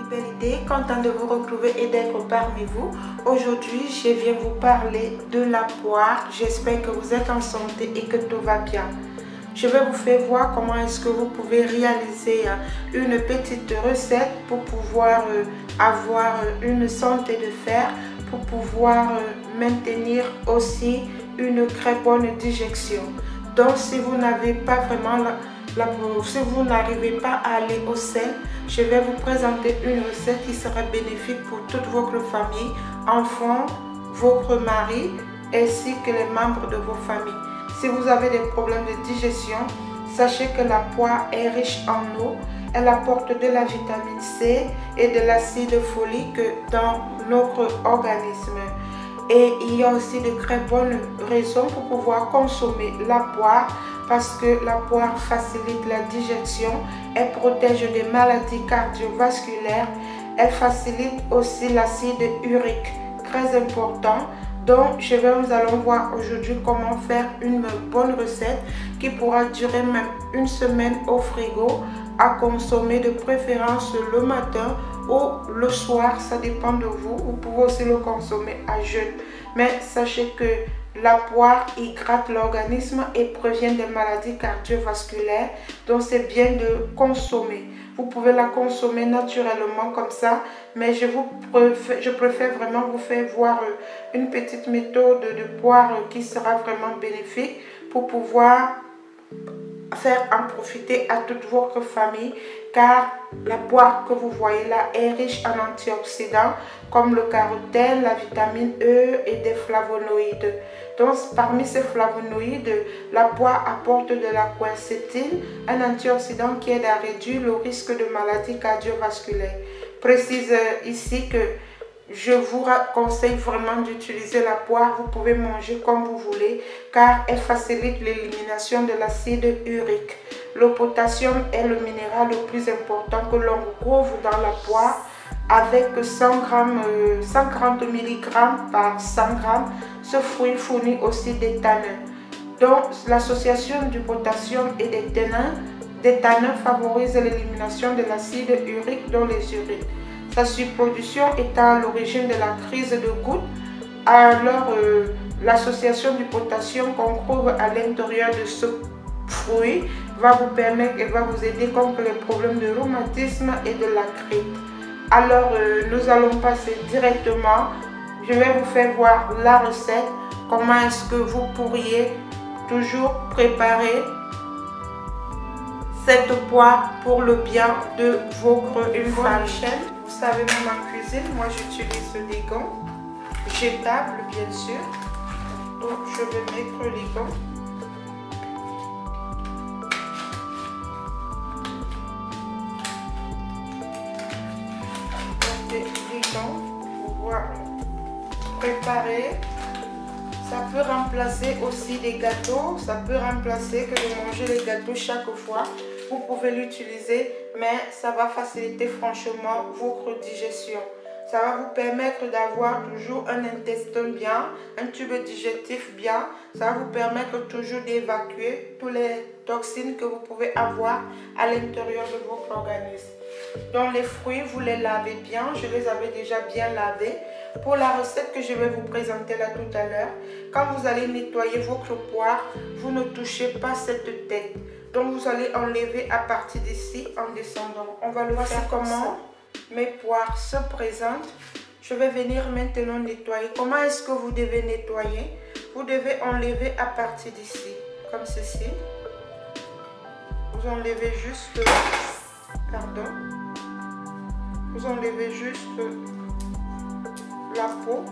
nouvelle idée, content de vous retrouver et d'être parmi vous. Aujourd'hui, je viens vous parler de la poire. J'espère que vous êtes en santé et que tout va bien. Je vais vous faire voir comment est-ce que vous pouvez réaliser une petite recette pour pouvoir avoir une santé de fer, pour pouvoir maintenir aussi une très bonne digestion. Donc, si vous n'avez pas vraiment si vous n'arrivez pas à aller au sel, je vais vous présenter une recette qui sera bénéfique pour toute votre famille, enfants, votre mari, ainsi que les membres de vos familles. Si vous avez des problèmes de digestion, sachez que la poire est riche en eau. Elle apporte de la vitamine C et de l'acide folique dans notre organisme. Et il y a aussi de très bonnes raisons pour pouvoir consommer la poire, parce que la poire facilite la digestion, elle protège des maladies cardiovasculaires, elle facilite aussi l'acide urique, très important. Donc, nous allons voir aujourd'hui comment faire une bonne recette qui pourra durer même une semaine au frigo, à consommer de préférence le matin ou le soir, ça dépend de vous. Vous pouvez aussi le consommer à jeûne. Mais sachez que la poire hydrate l'organisme et prévient des maladies cardiovasculaires, donc c'est bien de consommer. Vous pouvez la consommer naturellement comme ça, mais je préfère vraiment vous faire voir une petite méthode de poire qui sera vraiment bénéfique pour pouvoir faire en profiter à toute votre famille, car la poire que vous voyez là est riche en antioxydants comme le carotène, la vitamine E et des flavonoïdes. Donc, parmi ces flavonoïdes, la poire apporte de la quercétine, un antioxydant qui aide à réduire le risque de maladies cardiovasculaires. Précise ici que je vous conseille vraiment d'utiliser la poire. Vous pouvez manger comme vous voulez, car elle facilite l'élimination de l'acide urique. Le potassium est le minéral le plus important que l'on retrouve dans la poire. Avec 140 mg par 100 g, ce fruit fournit aussi des tanins. Donc, l'association du potassium et des tanins favorise l'élimination de l'acide urique dans les urines. Sa surproduction étant à l'origine de la crise de goutte, alors l'association du potassium qu'on trouve à l'intérieur de ce fruit va vous permettre et va vous aider contre les problèmes de rhumatisme et de la grippe. Alors nous allons passer directement, je vais vous faire voir la recette, comment est-ce que vous pourriez toujours préparer cette poire pour le bien de votre famille. Vous savez, même en cuisine, moi j'utilise des gants jetables bien sûr. Donc je vais mettre les gants. Pour pouvoir préparer. Ça peut remplacer aussi des gâteaux, ça peut remplacer que de manger les gâteaux chaque fois. Vous pouvez l'utiliser, mais ça va faciliter franchement votre digestion. Ça va vous permettre d'avoir toujours un intestin bien, un tube digestif bien. Ça va vous permettre toujours d'évacuer toutes les toxines que vous pouvez avoir à l'intérieur de votre organisme. Donc les fruits, vous les lavez bien. Je les avais déjà bien lavés. Pour la recette que je vais vous présenter là tout à l'heure, quand vous allez nettoyer votre poire, vous ne touchez pas cette tête. Donc vous allez enlever à partir d'ici en descendant. On va le voir comment mes poires se présentent. Je vais venir maintenant nettoyer. Comment est-ce que vous devez nettoyer? Vous devez enlever à partir d'ici, comme ceci. Vous enlevez juste, vous enlevez juste la peau.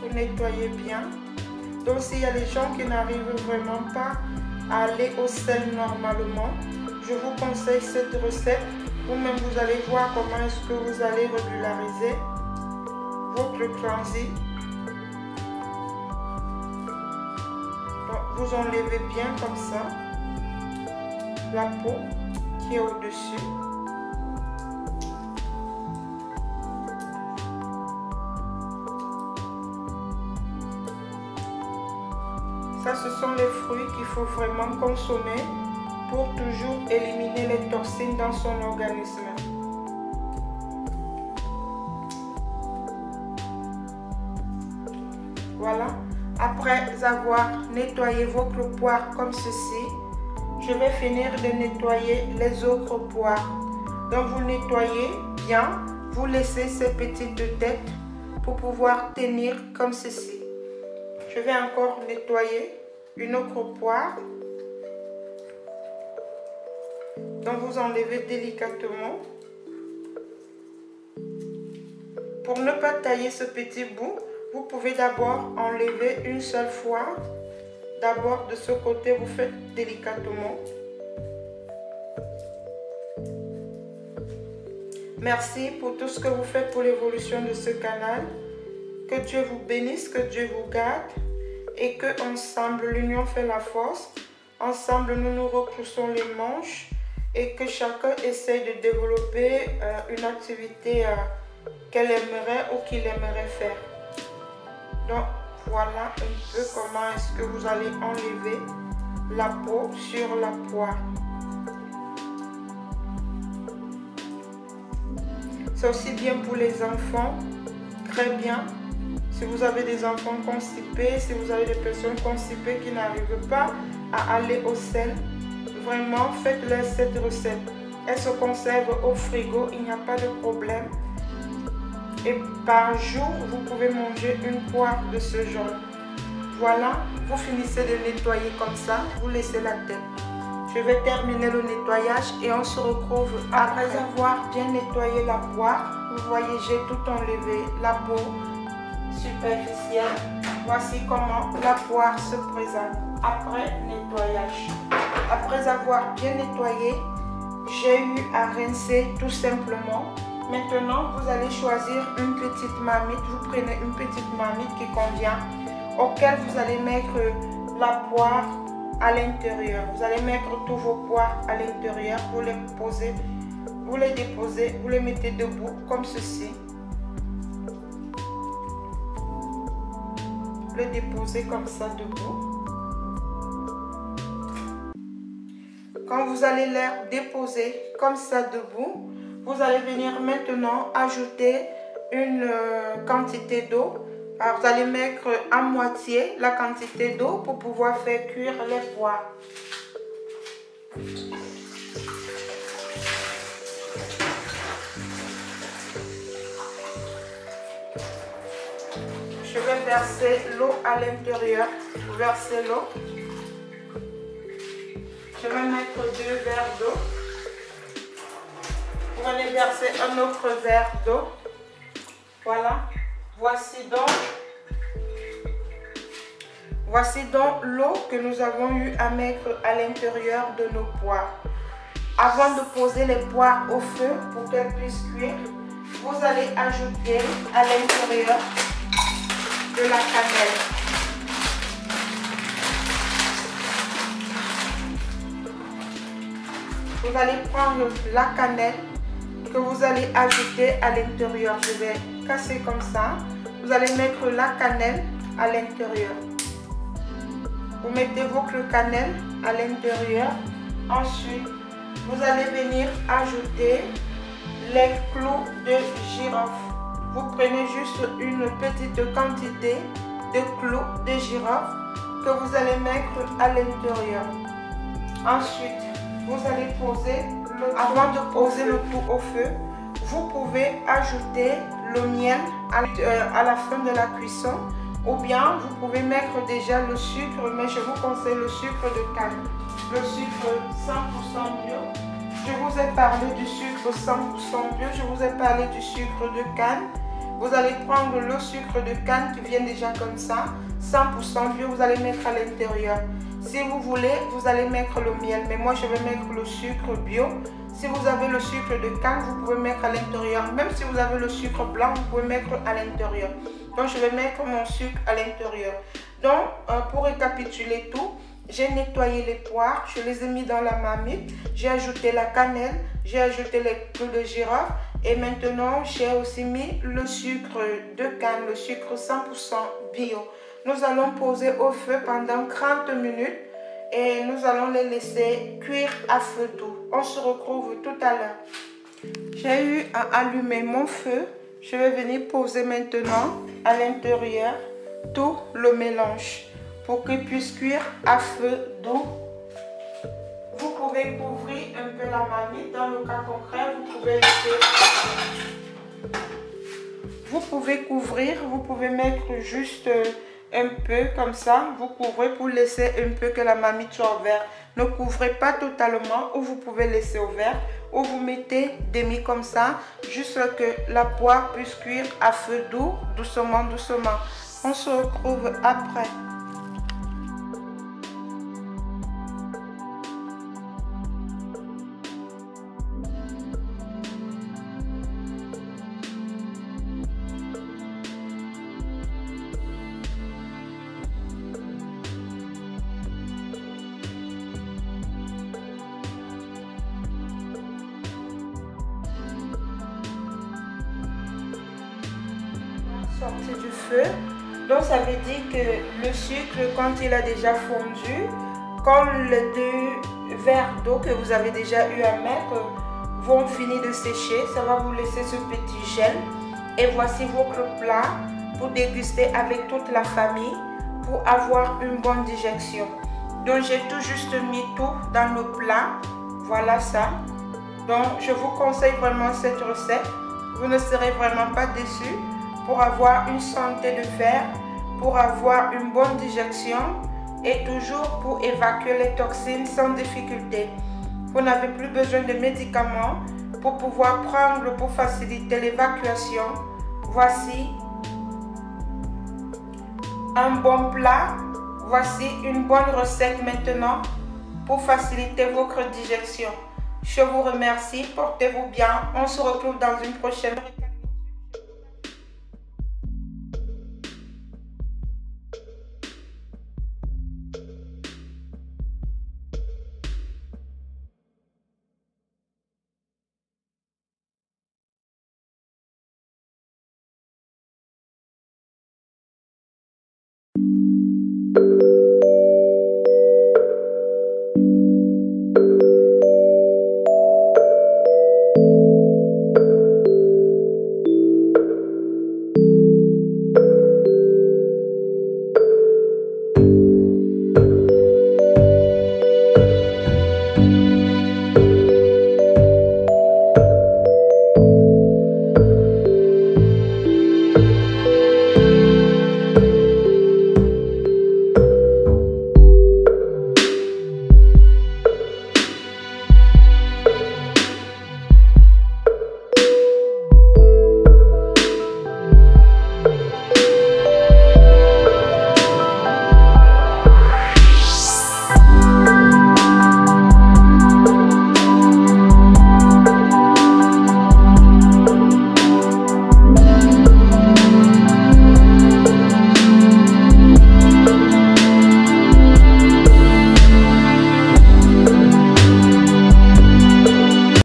Vous nettoyez bien. Donc s'il y a des gens qui n'arrivent vraiment pas à aller au sel normalement, je vous conseille cette recette. Vous-même vous allez voir comment est-ce que vous allez régulariser votre transit. Donc, vous enlevez bien comme ça la peau qui est au-dessus. Ça, ce sont les fruits qu'il faut vraiment consommer pour toujours éliminer les toxines dans son organisme. Voilà. Après avoir nettoyé votre poire comme ceci, je vais finir de nettoyer les autres poires. Donc vous nettoyez bien, vous laissez ces petites têtes pour pouvoir tenir comme ceci. Je vais encore nettoyer une autre poire. Donc vous enlevez délicatement. Pour ne pas tailler ce petit bout, vous pouvez d'abord enlever une seule fois. D'abord de ce côté, vous faites délicatement. Merci pour tout ce que vous faites pour l'évolution de ce canal. Que Dieu vous bénisse, que Dieu vous garde et que ensemble l'union fait la force. Ensemble nous nous retroussons les manches et que chacun essaye de développer une activité qu'elle aimerait ou qu'il aimerait faire. Donc voilà un peu comment est-ce que vous allez enlever la peau sur la poire. C'est aussi bien pour les enfants, très bien. Si vous avez des enfants constipés, si vous avez des personnes constipées qui n'arrivent pas à aller au sel, vraiment faites-leur cette recette. Elle se conserve au frigo, il n'y a pas de problème. Et par jour, vous pouvez manger une poire de ce genre. Voilà, vous finissez de nettoyer comme ça, vous laissez la tête. Je vais terminer le nettoyage et on se retrouve après avoir bien nettoyé la poire. Vous voyez, j'ai tout enlevé, la peau superficielle. Voici comment la poire se présente après nettoyage. Après avoir bien nettoyé, j'ai eu à rincer tout simplement. Maintenant, vous allez choisir une petite marmite. Vous prenez une petite marmite qui convient, auquel vous allez mettre la poire à l'intérieur. Vous allez mettre tous vos poires à l'intérieur. Vous les posez, vous les déposez, vous les mettez debout comme ceci. Vous les déposez comme ça debout. Quand vous allez les déposer comme ça debout, vous allez venir maintenant ajouter une quantité d'eau. Alors vous allez mettre à moitié la quantité d'eau pour pouvoir faire cuire les poires. Je vais verser l'eau à l'intérieur. Versez l'eau. Je vais mettre 2 verres d'eau. Vous allez verser un autre verre d'eau. Voilà. Voici donc l'eau que nous avons eu à mettre à l'intérieur de nos poires. Avant de poser les poires au feu pour qu'elles puissent cuire, vous allez ajouter à l'intérieur de la cannelle. Vous allez prendre la cannelle que vous allez ajouter à l'intérieur. Je vais casser comme ça. Vous allez mettre la cannelle à l'intérieur. Vous mettez votre cannelle à l'intérieur. Ensuite, vous allez venir ajouter les clous de girofle. Vous prenez juste une petite quantité de clous de girofle que vous allez mettre à l'intérieur. Ensuite, vous allez poser le tout. Avant de poser le tout au feu, vous pouvez ajouter le miel à la fin de la cuisson, ou bien vous pouvez mettre déjà le sucre, mais je vous conseille le sucre de canne, le sucre 100% bio. Je vous ai parlé du sucre 100% bio, je vous ai parlé du sucre de canne. Vous allez prendre le sucre de canne qui vient déjà comme ça, 100% bio, vous allez mettre à l'intérieur. Si vous voulez, vous allez mettre le miel, mais moi je vais mettre le sucre bio. Si vous avez le sucre de canne, vous pouvez mettre à l'intérieur. Même si vous avez le sucre blanc, vous pouvez mettre à l'intérieur. Donc je vais mettre mon sucre à l'intérieur. Donc pour récapituler tout, j'ai nettoyé les poires, je les ai mis dans la marmite, j'ai ajouté la cannelle, j'ai ajouté les clous de girofle et maintenant j'ai aussi mis le sucre de canne, le sucre 100% bio. Nous allons poser au feu pendant 30 minutes et nous allons les laisser cuire à feu doux. On se retrouve tout à l'heure. J'ai eu à allumer mon feu. Je vais venir poser maintenant à l'intérieur tout le mélange pour qu'il puisse cuire à feu doux. Vous pouvez couvrir un peu la marmite. Dans le cas concret, vous pouvez couvrir, vous pouvez mettre juste un peu comme ça. Vous couvrez pour laisser un peu que la marmite soit ouverte. Ne couvrez pas totalement ou vous pouvez laisser ouvert ou vous mettez demi comme ça, juste que la poire puisse cuire à feu doux, doucement, doucement. On se retrouve après. Sorti du feu, donc ça veut dire que le sucre, quand il a déjà fondu, comme les 2 verres d'eau que vous avez déjà eu à mettre vont finir de sécher, ça va vous laisser ce petit gel. Et voici votre plat pour déguster avec toute la famille, pour avoir une bonne digestion. Donc j'ai tout juste mis tout dans le plat, voilà ça. Donc je vous conseille vraiment cette recette, vous ne serez vraiment pas déçus. Pour avoir une santé de fer, pour avoir une bonne digestion et toujours pour évacuer les toxines sans difficulté. Vous n'avez plus besoin de médicaments pour pouvoir prendre pour faciliter l'évacuation. Voici un bon plat. Voici une bonne recette maintenant pour faciliter votre digestion. Je vous remercie, portez-vous bien. On se retrouve dans une prochaine vidéo.